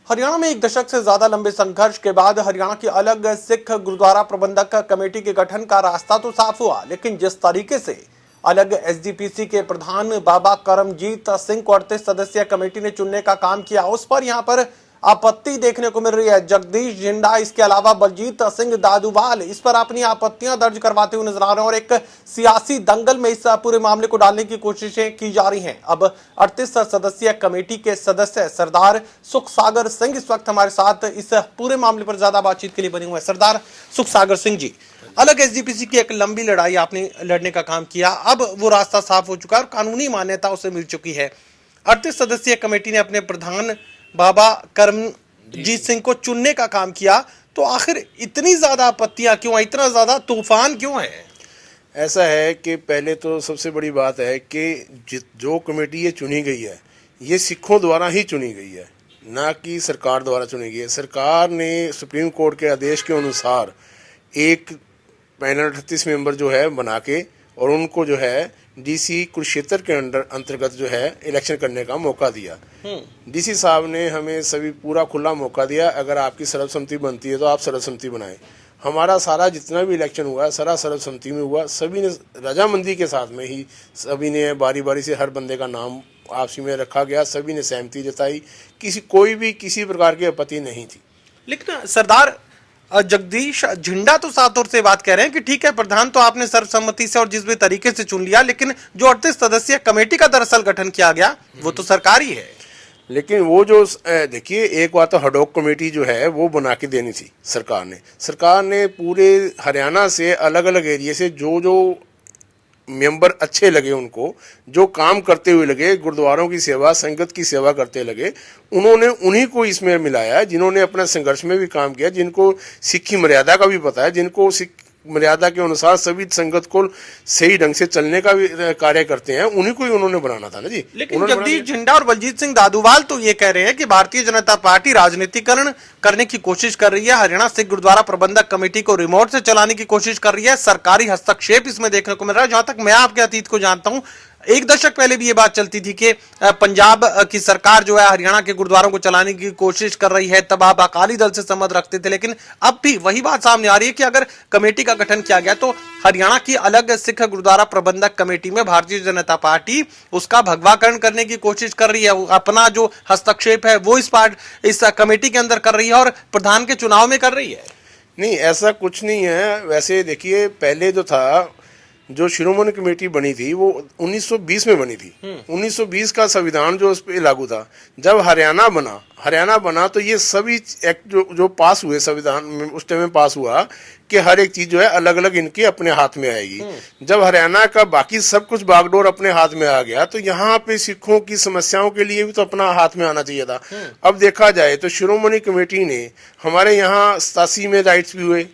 हरियाणा में एक दशक से ज्यादा लंबे संघर्ष के बाद हरियाणा की अलग सिख गुरुद्वारा प्रबंधक कमेटी के गठन का रास्ता तो साफ हुआ, लेकिन जिस तरीके से अलग एसजीपीसी के प्रधान बाबा करमजीत सिंह को 38 सदस्यीय कमेटी ने चुनने का काम किया, उस पर यहां पर आपत्ति देखने को मिल रही है। जगदीश जिंडा, इसके अलावा बलजीत सिंह दादूवाल इस पर अपनी आपत्तियां दर्ज करवाते हुए नजर आ रहे हैं और एक सियासी दंगल में इस पूरे मामले को डालने की कोशिशें की जा रही हैं। अब 38 सदस्यीय कमेटी के सदस्य सरदार सुखसागर सिंह इस वक्त हमारे साथ इस पूरे मामले पर ज्यादा बातचीत के लिए बने हुए हैं। सरदार सुखसागर सिंह जी, अलग एसजीपीसी की एक लंबी लड़ाई आपने लड़ने का काम किया, अब वो रास्ता साफ हो चुका है और कानूनी मान्यता उसे मिल चुकी है। 38 सदस्यीय कमेटी ने अपने प्रधान बाबा करमजीत सिंह को चुनने का काम किया, तो आखिर इतनी ज्यादा आपत्तियां क्यों, इतना ज्यादा तूफान क्यों है? ऐसा है कि पहले तो सबसे बड़ी बात है कि जो कमेटी ये चुनी गई है ये सिखों द्वारा ही चुनी गई है, ना कि सरकार द्वारा चुनी गई है। सरकार ने सुप्रीम कोर्ट के आदेश के अनुसार एक पैनल 38 मेंबर जो है बना के और उनको जो है डीसी कुरुक्षेत्र के अंतर्गत जो है इलेक्शन करने का मौका दिया। डीसी साहब ने हमें सभी पूरा खुला मौका दिया, अगर आपकी सर्वसम्मति बनती है तो आप सर्वसम्मति बनाएं। हमारा सारा जितना भी इलेक्शन हुआ सारा सर्वसम्मति में हुआ, सभी ने रजामंदी के साथ में ही सभी ने बारी बारी से हर बंदे का नाम आपसी में रखा गया, सभी ने सहमति जताई, कोई भी किसी प्रकार की आपत्ति नहीं थी। लेकिन सरदार जगदीश झिंडा तो साफ तौर से बात कह रहे हैं कि ठीक है, प्रधान तो आपने सर्वसम्मति से और जिस भी तरीके से चुन लिया, लेकिन जो 38 सदस्यीय कमेटी का दरअसल गठन किया गया वो तो सरकारी है। लेकिन वो जो देखिए, एक बात तो हडॉक कमेटी जो है वो बना के देनी थी सरकार ने पूरे हरियाणा से अलग अलग एरिया से जो मेंबर अच्छे लगे, उनको जो काम करते हुए लगे, गुरुद्वारों की सेवा, संगत की सेवा करते लगे, उन्होंने उन्हीं को इसमें मिलाया, जिन्होंने अपने संघर्ष में भी काम किया, जिनको सिक्खी मर्यादा का भी पता है, जिनको सिख मर्यादा के अनुसार सभी संगत को सही ढंग से चलने का भी कार्य करते हैं, उन्हीं को ही उन्होंने बनाना था ना जी। लेकिन जगदीश झिंडा और बलजीत सिंह दादूवाल तो ये कह रहे हैं कि भारतीय जनता पार्टी राजनीतिकरण करने की कोशिश कर रही है, हरियाणा सिख गुरुद्वारा प्रबंधक कमेटी को रिमोट से चलाने की कोशिश कर रही है, सरकारी हस्तक्षेप इसमें देखने को मिल रहा है। जहां तक मैं आपके अतीत को जानता हूं, एक दशक पहले भी ये बात चलती थी कि पंजाब की सरकार जो है हरियाणा के गुरुद्वारों को चलाने की कोशिश कर रही है, तब आप अकाली दल से संबंध रखते थे, लेकिन अब भी वही बात सामने आ रही है कि अगर कमेटी का गठन किया गया तो हरियाणा की अलग सिख गुरुद्वारा प्रबंधक कमेटी में भारतीय जनता पार्टी उसका भगवाकरण करने की कोशिश कर रही है, अपना जो हस्तक्षेप है वो इस कमेटी के अंदर कर रही है और प्रधान के चुनाव में कर रही है। नहीं, ऐसा कुछ नहीं है। वैसे देखिए, पहले जो था, जो शिरोमणि कमेटी बनी थी वो 1920 में बनी थी। 1920 का संविधान जो उस पर लागू था। जब हरियाणा बना तो ये सभी एक्ट जो पास हुए संविधान में, उस टाइम में पास हुआ कि हर एक चीज जो है अलग अलग इनके अपने हाथ में आएगी। जब हरियाणा का बाकी सब कुछ बागडोर अपने हाथ में आ गया तो यहाँ पे सिखों की समस्याओं के लिए भी तो अपना हाथ में आना चाहिए था। अब देखा जाए तो शिरोमणि कमेटी ने हमारे यहाँ 87 में राइट्स भी हुए,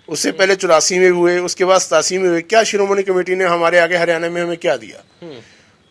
उससे पहले 84 में हुए, उसके बाद 87 में हुए। क्या शिरोमणि कमेटी ने हमारे आगे हरियाणा में हमें क्या दिया?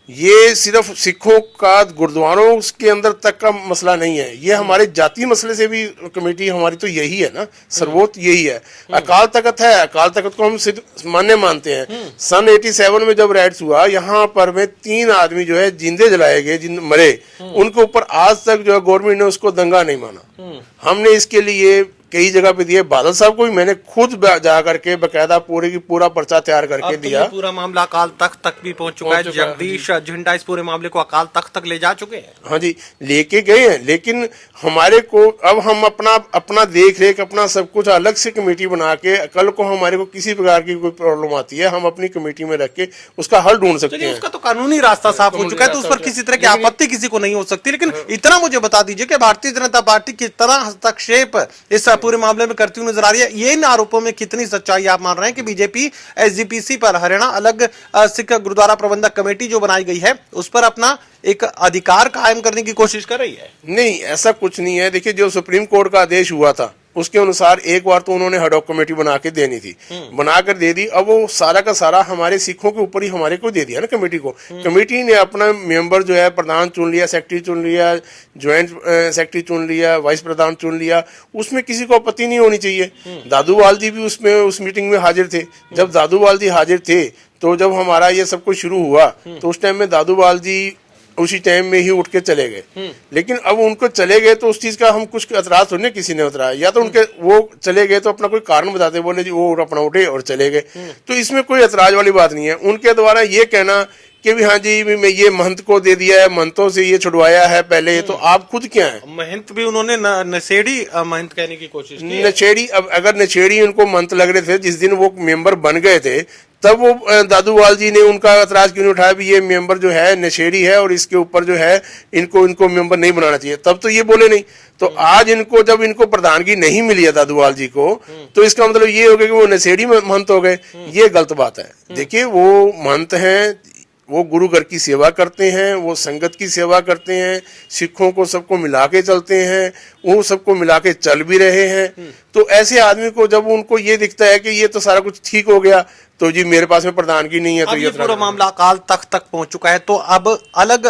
ये सिर्फ सिखों का गुरुद्वारों के अंदर तक का मसला नहीं है, ये हमारे जाति मसले से भी कमेटी हमारी तो यही है ना, सर्वोच्च यही है। अकाल तख्त है, अकाल तख्त को हम सिद्ध मान्य मानते हैं। सन 87 में जब राइट्स हुआ, यहाँ पर में 3 आदमी जो है जिंदे जलाए गए, मरे, उनके ऊपर आज तक जो है गवर्नमेंट ने उसको दंगा नहीं माना। हमने इसके लिए कई जगह पे दिए, बादल साहब को भी मैंने खुद जा करके बकायदा पूरा पर्चा तैयार करके दिया। पूरा मामला अकाल तख्त तक भी पहुंच चुका है। जगदीश झिंडा इस पूरे मामले को अकाल तख्त तक ले जा चुके हैं। हाँ जी, लेके गए हैं, लेकिन हमारे को अब हम अपना देख रेख, अपना सब कुछ अलग से कमेटी बना के, कल को हमारे को किसी प्रकार की कोई प्रॉब्लम आती है, हम अपनी कमेटी में रख के उसका हल ढूंढ सकते हैं। उसका तो कानूनी रास्ता साफ हो चुका है, तो उस पर किसी तरह की आपत्ति किसी को नहीं हो सकती। लेकिन इतना मुझे बता दीजिए कि भारतीय जनता पार्टी कितना हस्तक्षेप इस पूरे मामले में करती नजर आ रही है? ये इन आरोपों में कितनी सच्चाई आप मान रहे हैं कि बीजेपी एसजीपीसी पर, हरियाणा अलग सिख गुरुद्वारा प्रबंधक कमेटी जो बनाई गई है, उस पर अपना एक अधिकार कायम करने की कोशिश कर रही है? नहीं, ऐसा कुछ नहीं है। देखिए, जो सुप्रीम कोर्ट का आदेश हुआ था उसके अनुसार एक बार तो उन्होंने हडॉक कमेटी बना के देनी थी, बनाकर दे दी। अब वो सारा का सारा हमारे सिखों के ऊपर ही हमारे को दे दिया ना कमेटी को। कमेटी ने अपना मेंबर जो है प्रधान चुन लिया, सेक्रेटरी चुन लिया, ज्वाइंट सेक्रेटरी चुन लिया, वाइस प्रधान चुन लिया, उसमें किसी को आपत्ति नहीं होनी चाहिए। दादूवाल जी भी उसमें उस मीटिंग में हाजिर थे। जब दादूवाल जी हाजिर थे तो जब हमारा ये सब कुछ शुरू हुआ तो उस टाइम में दादूवाल जी उसी टाइम में ही उठ के चले गए। लेकिन अब उनको चले गए तो उस चीज का हम कुछ एतराज थोड़ी ना किसी ने उतराया, या तो उनके वो चले गए तो अपना कोई कारण बताते, बोले जी वो अपना उठे और चले गए, तो इसमें कोई एतराज वाली बात नहीं है। उनके द्वारा ये कहना कि भी हाँ जी मैं ये महंत को दे दिया है, महंतों से ये छुड़वाया है पहले, तो आप खुद क्या है? महंत भी उन्होंने नशेड़ी महंत कहने की कोशिश की। नशेड़ी, अब अगर नशेड़ी उनको महंत लग रहे थे जिस दिन वो मेंबर बन गए थे, तब वो दादूवाल जी ने उनका एतराज क्यों नहीं उठाया भी ये मेंबर जो है नशेड़ी है और इसके ऊपर जो है इनको मेंबर नहीं बनाना चाहिए, तब तो ये बोले नहीं। तो आज इनको जब इनको प्रधानगी नहीं मिली है दादूवाल जी को, तो इसका मतलब ये हो गया कि वो नशेड़ी महंत हो गए। ये गलत बात है। देखिए वो महंत हैं, वो गुरु घर की सेवा करते हैं, वो संगत की सेवा करते हैं, सिखों को सबको मिला के चलते हैं, वो सबको मिला के चल भी रहे हैं। तो ऐसे आदमी को जब उनको ये दिखता है कि ये तो सारा कुछ ठीक हो गया, तो जी मेरे पास में प्रधानगी नहीं है, तो ये पूरा मामला अकाल तख्त तक पहुंच चुका है। तो अब अलग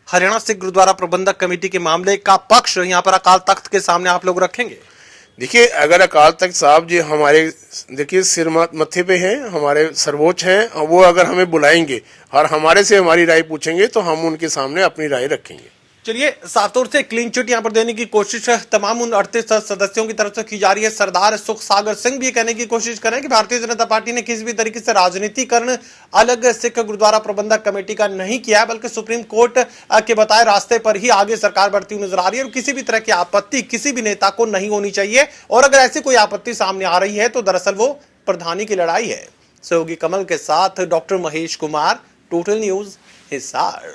हरियाणा सिख गुरुद्वारा प्रबंधक कमेटी के मामले का पक्ष यहाँ पर अकाल तख्त के सामने आप लोग रखेंगे? देखिए, अगर अकाल तख्त साहब जी हमारे देखिए सिर मत्थे पे हैं, हमारे सर्वोच्च हैं, और वो अगर हमें बुलाएंगे और हमारे से हमारी राय पूछेंगे तो हम उनके सामने अपनी राय रखेंगे। चलिए, साफ तौर से क्लीन चिट यहाँ पर देने की कोशिश तमाम उन 38 सदस्यों की तरफ से की जा रही है। सरदार सुख सागर सिंह भी कहने की कोशिश करें कि भारतीय जनता पार्टी ने किसी भी तरीके से राजनीतिकरण अलग सिख गुरुद्वारा प्रबंधक कमेटी का नहीं किया है, बल्कि सुप्रीम कोर्ट के बताए रास्ते पर ही आगे सरकार बढ़ती हुई नजर आ रही है और किसी भी तरह की आपत्ति किसी भी नेता को नहीं होनी चाहिए। और अगर ऐसी कोई आपत्ति सामने आ रही है तो दरअसल वो प्रधानी की लड़ाई है। सहयोगी कमल के साथ doctor Mahesh Kumar, total news, Hisar.